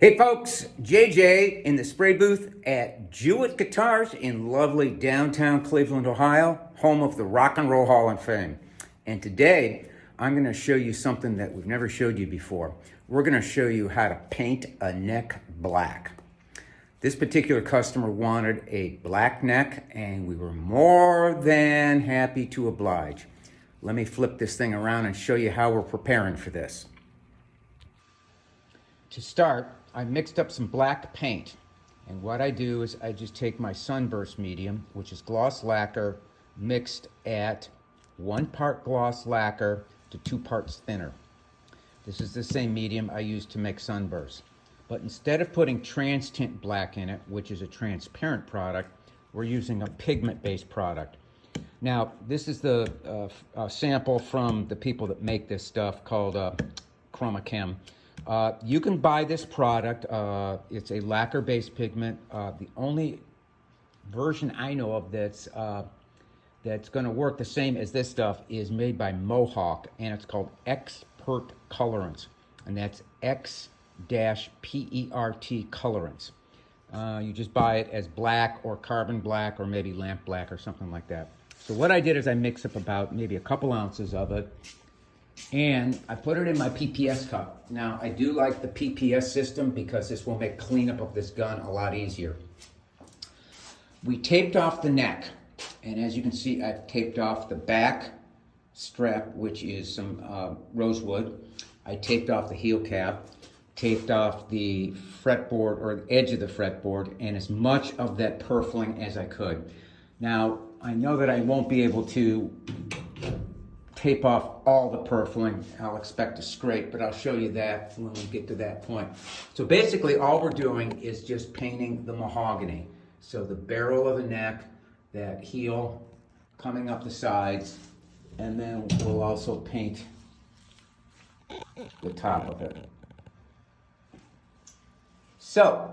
Hey folks, JJ in the spray booth at Jewett Guitars in lovely downtown Cleveland, Ohio, home of the Rock and Roll Hall of Fame. And today I'm going to show you something that we've never showed you before. We're going to show you how to paint a neck black. This particular customer wanted a black neck and we were more than happy to oblige. Let me flip this thing around and show you how we're preparing for this. To start, I mixed up some black paint, and what I do is I just take my Sunburst medium, which is gloss lacquer mixed at 1 part gloss lacquer to 2 parts thinner. This is the same medium I use to make Sunburst. But instead of putting trans tint black in it, which is a transparent product, we're using a pigment-based product. Now, this is the sample from the people that make this stuff called Chroma Chem. You can buy this product. It's a lacquer-based pigment. The only version I know of that's going to work the same as this stuff is made by Mohawk, and it's called Expert Colorants, and that's X-PERT Colorants. You just buy it as black or carbon black or maybe lamp black or something like that. So what I did is I mixed up about maybe a couple ounces of it, and I put it in my PPS cup. Now, I do like the PPS system because this will make cleanup of this gun a lot easier. We taped off the neck, and as you can see, I've taped off the back strap, which is some rosewood. I taped off the heel cap, taped off the fretboard or the edge of the fretboard, and as much of that purfling as I could. Now, I know that I won't be able to tape off all the purfling. I'll expect to scrape, but I'll show you that when we get to that point. So basically all we're doing is just painting the mahogany. So the barrel of the neck, that heel coming up the sides, and then we'll also paint the top of it. So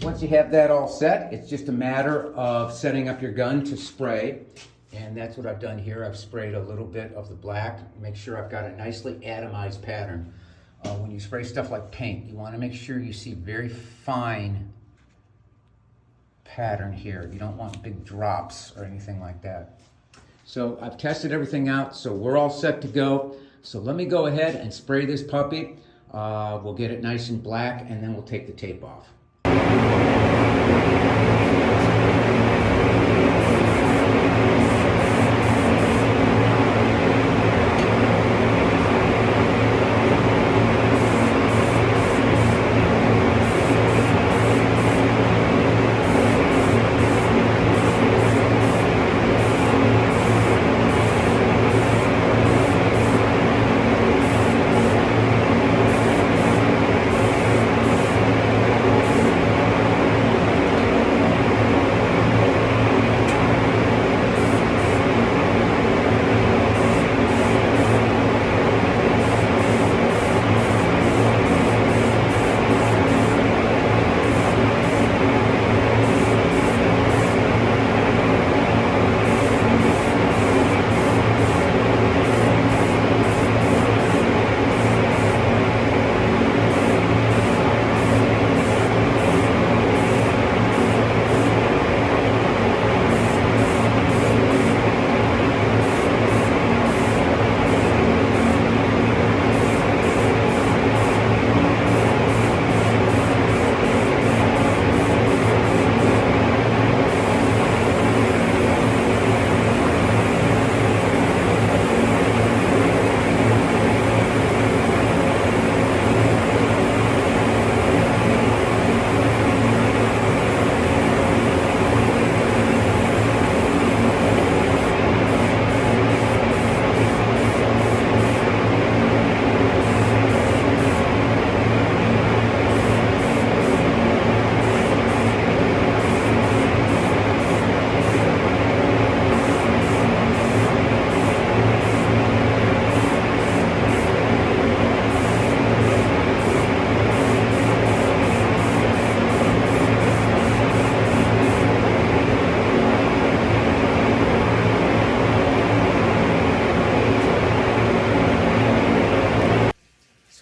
once you have that all set, it's just a matter of setting up your gun to spray. And that's what I've done here. I've sprayed a little bit of the black. Make sure I've got a nicely atomized pattern. When you spray stuff like paint, you want to make sure you see very fine pattern here. You don't want big drops or anything like that. So I've tested everything out, so we're all set to go. So let me go ahead and spray this puppy. We'll get it nice and black, and then we'll take the tape off.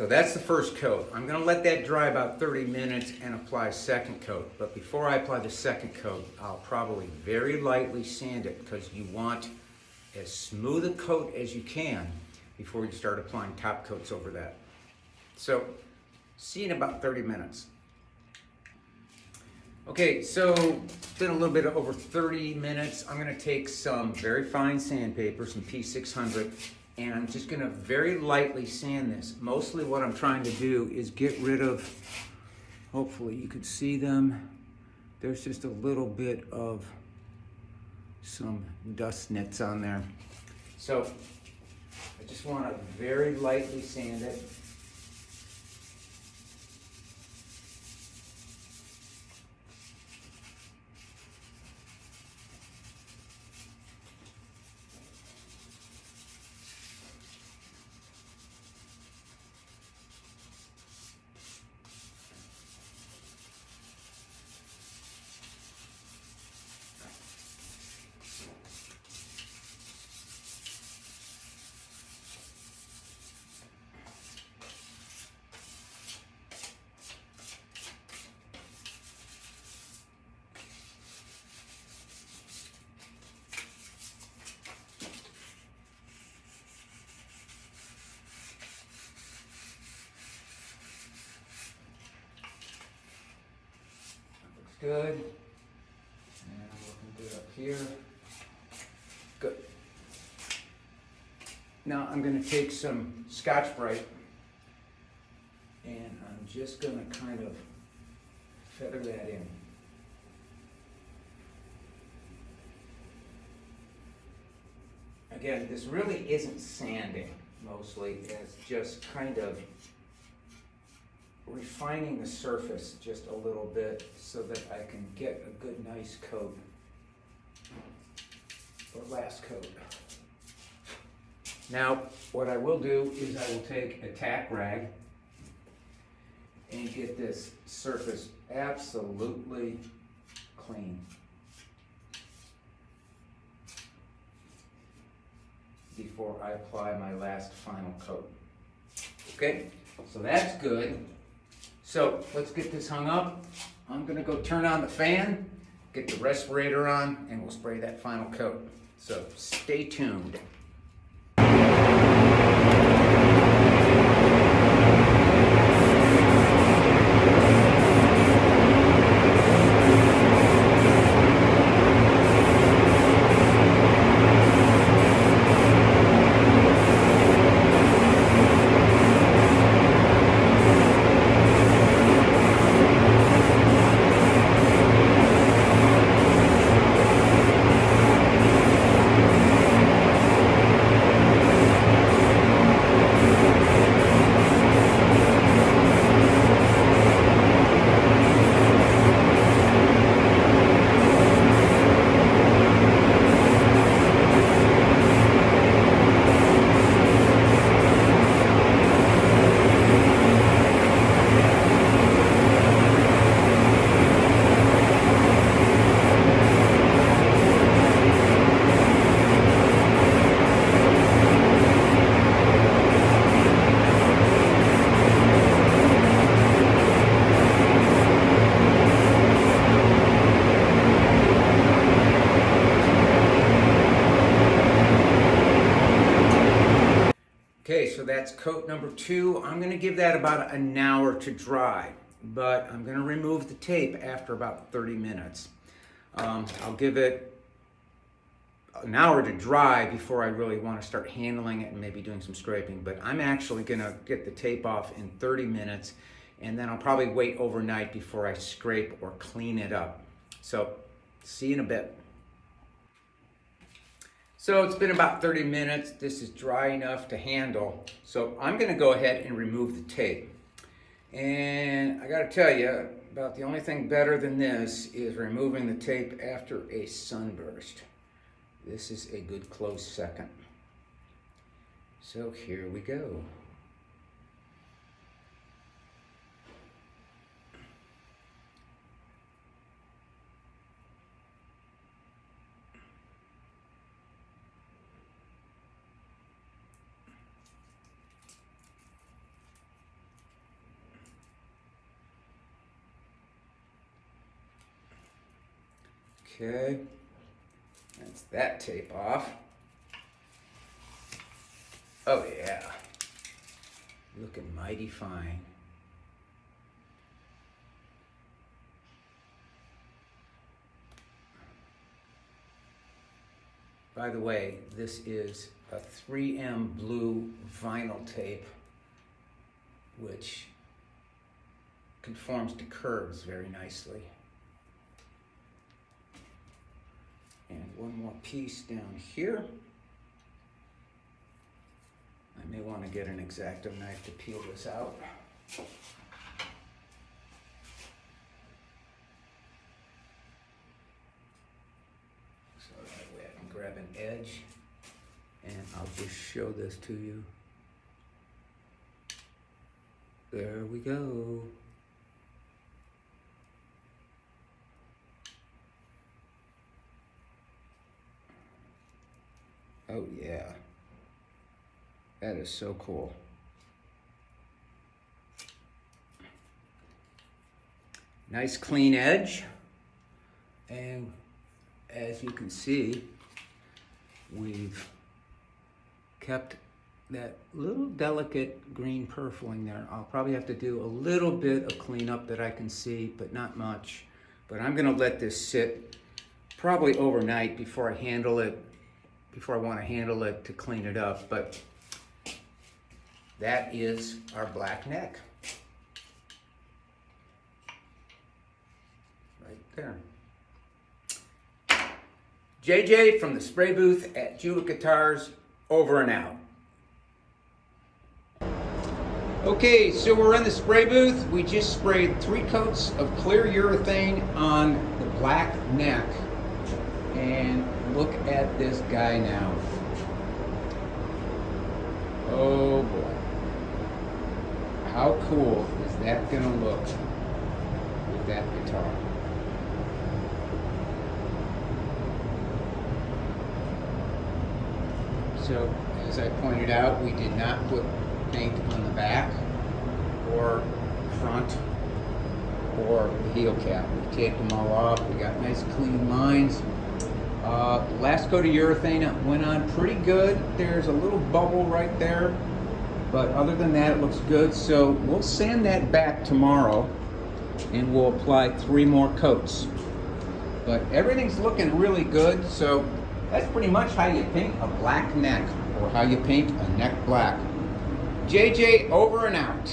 that's the first coat. I'm gonna let that dry about 30 minutes and apply a second coat. But before I apply the second coat, I'll probably very lightly sand it because you want as smooth a coat as you can before you start applying top coats over that. So, see you in about 30 minutes. Okay, so it's been a little bit over 30 minutes. I'm gonna take some very fine sandpaper, some P600, and I'm just gonna very lightly sand this. Mostly what I'm trying to do is get rid of, hopefully you could see them. There's just a little bit of some dust nits on there. So I just wanna very lightly sand it. Good. And I'm looking good up here. Good. Now I'm going to take some Scotch-Brite and I'm just going to kind of feather that in. Again, this really isn't sanding mostly, it's just kind of refining the surface just a little bit so that I can get a good nice coat, or last coat. Now what I will do is I will take a tack rag and get this surface absolutely clean before I apply my last final coat. Okay, so that's good. So let's get this hung up. I'm gonna go turn on the fan, get the respirator on, and we'll spray that final coat. So stay tuned. Okay, so that's coat number 2. I'm going to give that about an hour to dry, but I'm going to remove the tape after about 30 minutes. I'll give it an hour to dry before I really want to start handling it and maybe doing some scraping, but I'm actually going to get the tape off in 30 minutes, and then I'll probably wait overnight before I scrape or clean it up. So, see you in a bit. So it's been about 30 minutes. This is dry enough to handle. So I'm gonna go ahead and remove the tape. And I gotta tell you, about the only thing better than this is removing the tape after a sunburst. This is a good close second. So here we go. Okay, that's that tape off. Oh yeah, looking mighty fine. By the way, this is a 3M blue vinyl tape, which conforms to curves very nicely. And one more piece down here. I may want to get an X-Acto knife to peel this out. So that way I can grab an edge and I'll just show this to you. There we go. Oh yeah, that is so cool. Nice clean edge, and as you can see, we've kept that little delicate green purfling there. I'll probably have to do a little bit of cleanup that I can see, but not much. But I'm gonna let this sit probably overnight before I handle it, before I want to handle it to clean it up. But that is our black neck. Right there. JJ from the spray booth at Jewett Guitars, over and out. Okay, so we're in the spray booth. We just sprayed 3 coats of clear urethane on the black neck. And look at this guy now. Oh boy. How cool is that gonna look with that guitar? So, as I pointed out, we did not put paint on the back or front or the heel cap. We taped them all off. We got nice clean lines. Last coat of urethane went on pretty good. There's a little bubble right there, but other than that, it looks good. So we'll sand that back tomorrow and we'll apply 3 more coats. But everything's looking really good. So that's pretty much how you paint a black neck, or how you paint a neck black. JJ, over and out.